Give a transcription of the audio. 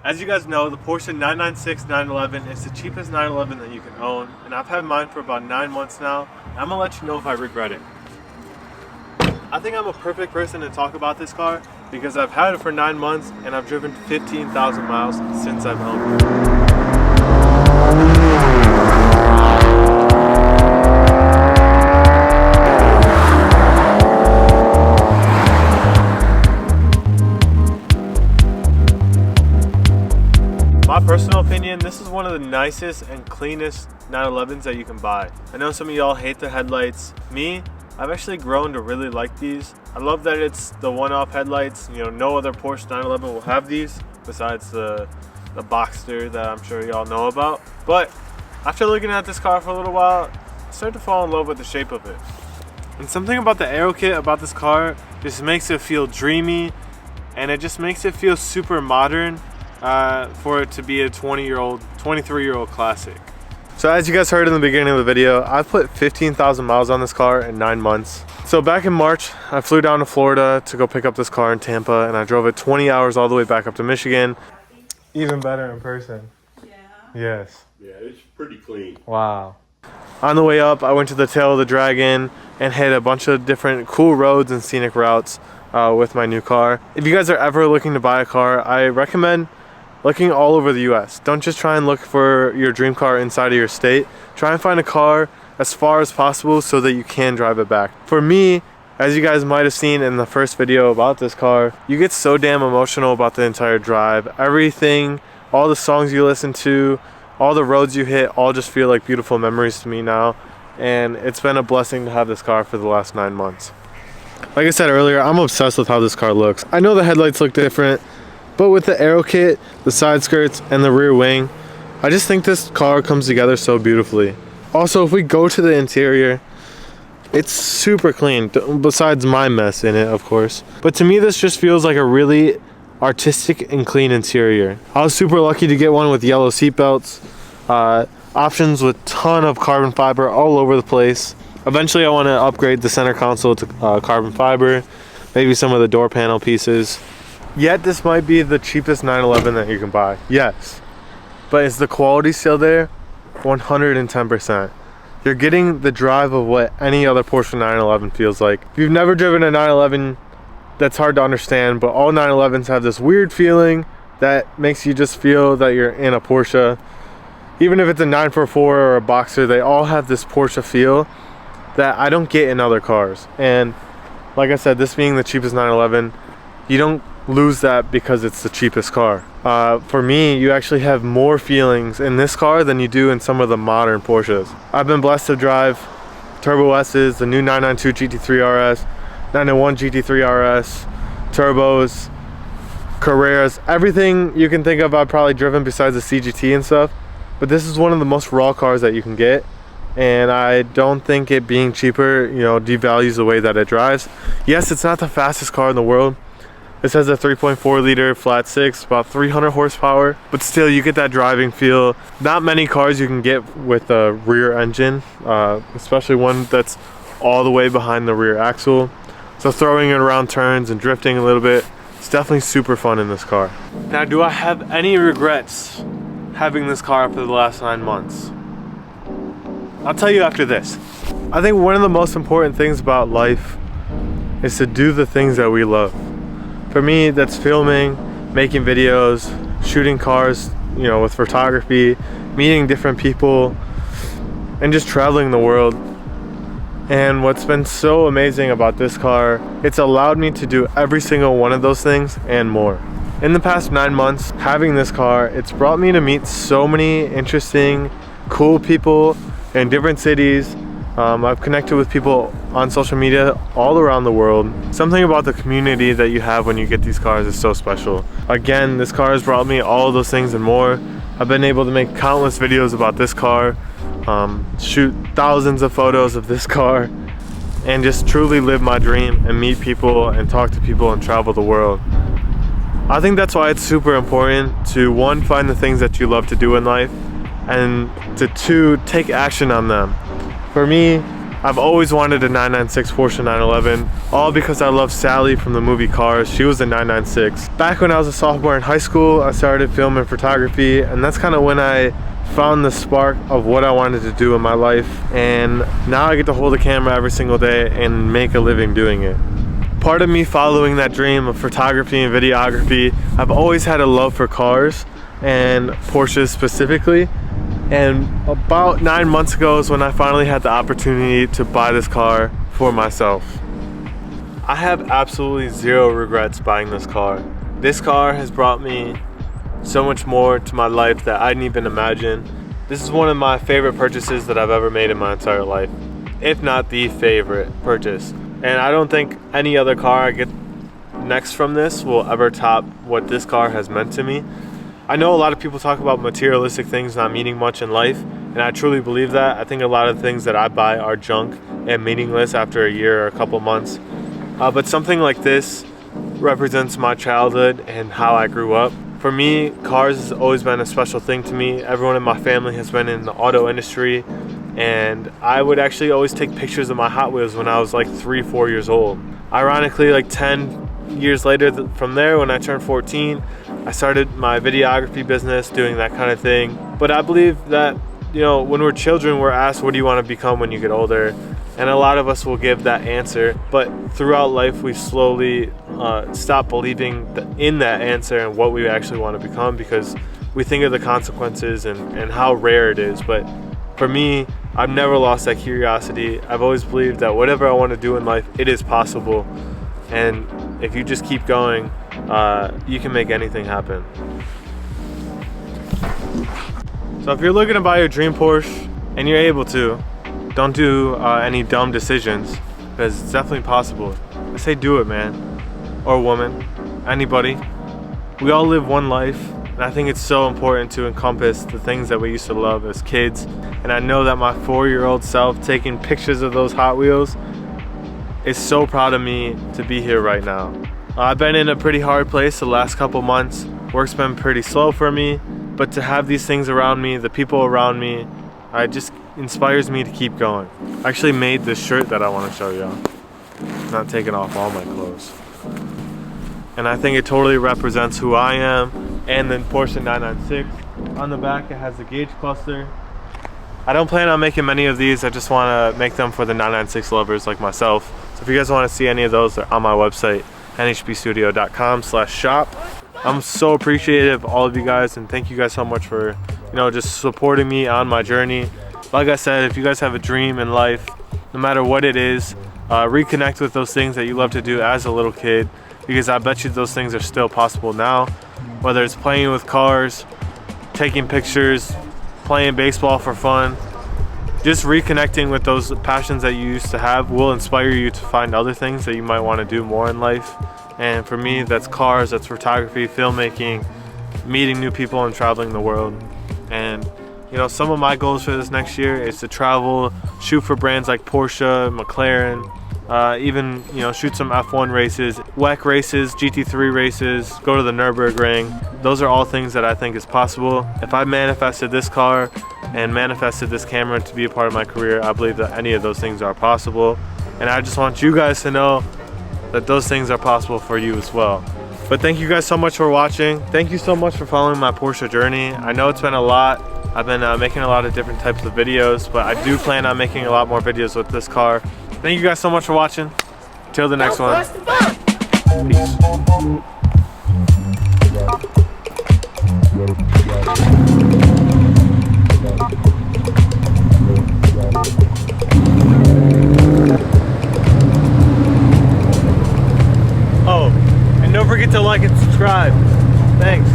As you guys know, the Porsche 996 911 is the cheapest 911 that you can own, and I've had mine for about 9 months now. I'm gonna let you know if I regret it. I think I'm a perfect person to talk about this car because I've had it for 9 months and I've driven 15,000 miles since I've owned it. My personal opinion, this is one of the nicest and cleanest 911s that you can buy. I know some of y'all hate the headlights. Me, I've actually grown to really like these. I love that it's the one-off headlights. You know, no other Porsche 911 will have these besides the Boxster that I'm sure y'all know about. But after looking at this car for a little while, I started to fall in love with the shape of it. And something about the aero kit about this car just makes it feel dreamy, and it just makes it feel super modern. For it to be a 23-year-old classic. So as you guys heard in the beginning of the video, I've put 15,000 miles on this car in 9 months. So back in March, I flew down to Florida to go pick up this car in Tampa, and I drove it 20 hours all the way back up to Michigan. Even better in person. Yeah. Yes. Yeah, it's pretty clean. Wow. On the way up, I went to the tail of the Dragon and hit a bunch of different cool roads and scenic routes with my new car. If you guys are ever looking to buy a car, I recommend looking all over the US. Don't just try and look for your dream car inside of your state. Try and find a car as far as possible so that you can drive it back. For me, as you guys might have seen in the first video about this car, you get so damn emotional about the entire drive. Everything, all the songs you listen to, all the roads you hit, all just feel like beautiful memories to me now. And it's been a blessing to have this car for the last 9 months. Like I said earlier, I'm obsessed with how this car looks. I know the headlights look different, but with the aero kit, the side skirts, and the rear wing, I just think this car comes together so beautifully. Also, if we go to the interior, it's super clean, besides my mess in it, of course. But to me, this just feels like a really artistic and clean interior. I was super lucky to get one with yellow seat belts, options with ton of carbon fiber all over the place. Eventually, I want to upgrade the center console to carbon fiber, maybe some of the door panel pieces. Yet this might be the cheapest 911 that you can buy. Yes. But is the quality still there? 110%. You're getting the drive of what any other Porsche 911 feels like. If you've never driven a 911, that's hard to understand, but all 911s have this weird feeling that makes you just feel that you're in a Porsche. Even if it's a 944 or a Boxster, they all have this Porsche feel that I don't get in other cars. And like I said, this being the cheapest 911, you don't lose that because it's the cheapest car. For me, you actually have more feelings in this car than you do in some of the modern Porsches. I've been blessed to drive Turbo S's, the new 992 GT3 RS, 991 GT3 RS, turbos, Carreras, everything you can think of I've probably driven besides the CGT and stuff. But this is one of the most raw cars that you can get, and I don't think it being cheaper, you know, devalues the way that it drives. Yes, it's not the fastest car in the world. This has a 3.4 liter flat six, about 300 horsepower, but still you get that driving feel. Not many cars you can get with a rear engine, especially one that's all the way behind the rear axle. So throwing it around turns and drifting a little bit, it's definitely super fun in this car. Now, do I have any regrets having this car for the last 9 months? I'll tell you after this. I think one of the most important things about life is to do the things that we love. For me, that's filming, making videos, shooting cars, you know, with photography, meeting different people, and just traveling the world. And what's been so amazing about this car, it's allowed me to do every single one of those things and more. In the past 9 months, having this car, it's brought me to meet so many interesting, cool people in different cities. I've connected with people on social media all around the world. Something about the community that you have when you get these cars is so special. Again, this car has brought me all of those things and more. I've been able to make countless videos about this car, shoot thousands of photos of this car, and just truly live my dream and meet people and talk to people and travel the world. I think that's why it's super important to, one, find the things that you love to do in life, and to two, take action on them. For me, I've always wanted a 996 Porsche 911, all because I love Sally from the movie Cars. She was a 996. Back when I was a sophomore in high school, I started filming photography, and that's kind of when I found the spark of what I wanted to do in my life. And now I get to hold a camera every single day and make a living doing it. Part of me following that dream of photography and videography, I've always had a love for cars and Porsches specifically. And about 9 months ago is when I finally had the opportunity to buy this car for myself. I have absolutely zero regrets buying this car. This car has brought me so much more to my life that I didn't even imagine. This is one of my favorite purchases that I've ever made in my entire life, if not the favorite purchase. And I don't think any other car I get next from this will ever top what this car has meant to me. I know a lot of people talk about materialistic things not meaning much in life, and I truly believe that. I think a lot of things that I buy are junk and meaningless after a year or a couple months. But something like this represents my childhood and how I grew up. For me, cars has always been a special thing to me. Everyone in my family has been in the auto industry, and I would actually always take pictures of my Hot Wheels when I was like 3-4 years old. Ironically, like 10 years later from there, when I turned 14, I started my videography business, doing that kind of thing. But I believe that, you know, when we're children, we're asked, what do you want to become when you get older? And a lot of us will give that answer. But throughout life, we've slowly stopped believing in that answer and what we actually want to become, because we think of the consequences and how rare it is. But for me, I've never lost that curiosity. I've always believed that whatever I want to do in life, it is possible. And if you just keep going, you can make anything happen. So if you're looking to buy your dream Porsche and you're able to, don't do any dumb decisions, because it's definitely possible. I say do it, man. Or woman, anybody. We all live one life, and I think it's so important to encompass the things that we used to love as kids. And I know that my 4-year-old self taking pictures of those Hot Wheels is so proud of me to be here right now. I've been in a pretty hard place the last couple months. Work's been pretty slow for me, but to have these things around me, the people around me, it just inspires me to keep going. I actually made this shirt that I want to show y'all. Not taking off all my clothes. And I think it totally represents who I am. And then Porsche 996. On the back it has the gauge cluster. I don't plan on making many of these. I just want to make them for the 996 lovers like myself. So if you guys want to see any of those, they're on my website, nhbstudio.com/shop. I'm so appreciative of all of you guys, and thank you guys so much for, you know, just supporting me on my journey. Like I said, if you guys have a dream in life, no matter what it is, reconnect with those things that you love to do as a little kid, because I bet you those things are still possible now. Whether it's playing with cars, taking pictures, playing baseball for fun, just reconnecting with those passions that you used to have will inspire you to find other things that you might want to do more in life. And for me, that's cars, that's photography, filmmaking, meeting new people and traveling the world. And you know, some of my goals for this next year is to travel, shoot for brands like Porsche, McLaren, even, you know, shoot some F1 races, WEC races, GT3 races, go to the Nürburgring. Those are all things that I think is possible. If I manifested this car and manifested this camera to be a part of my career, I believe that any of those things are possible. And I just want you guys to know that those things are possible for you as well. But thank you guys so much for watching. Thank you so much for following my Porsche journey. I know it's been a lot. I've been making a lot of different types of videos, but I do plan on making a lot more videos with this car. Thank you guys so much for watching. Till the next one. Peace. Oh, and don't forget to like and subscribe. Thanks.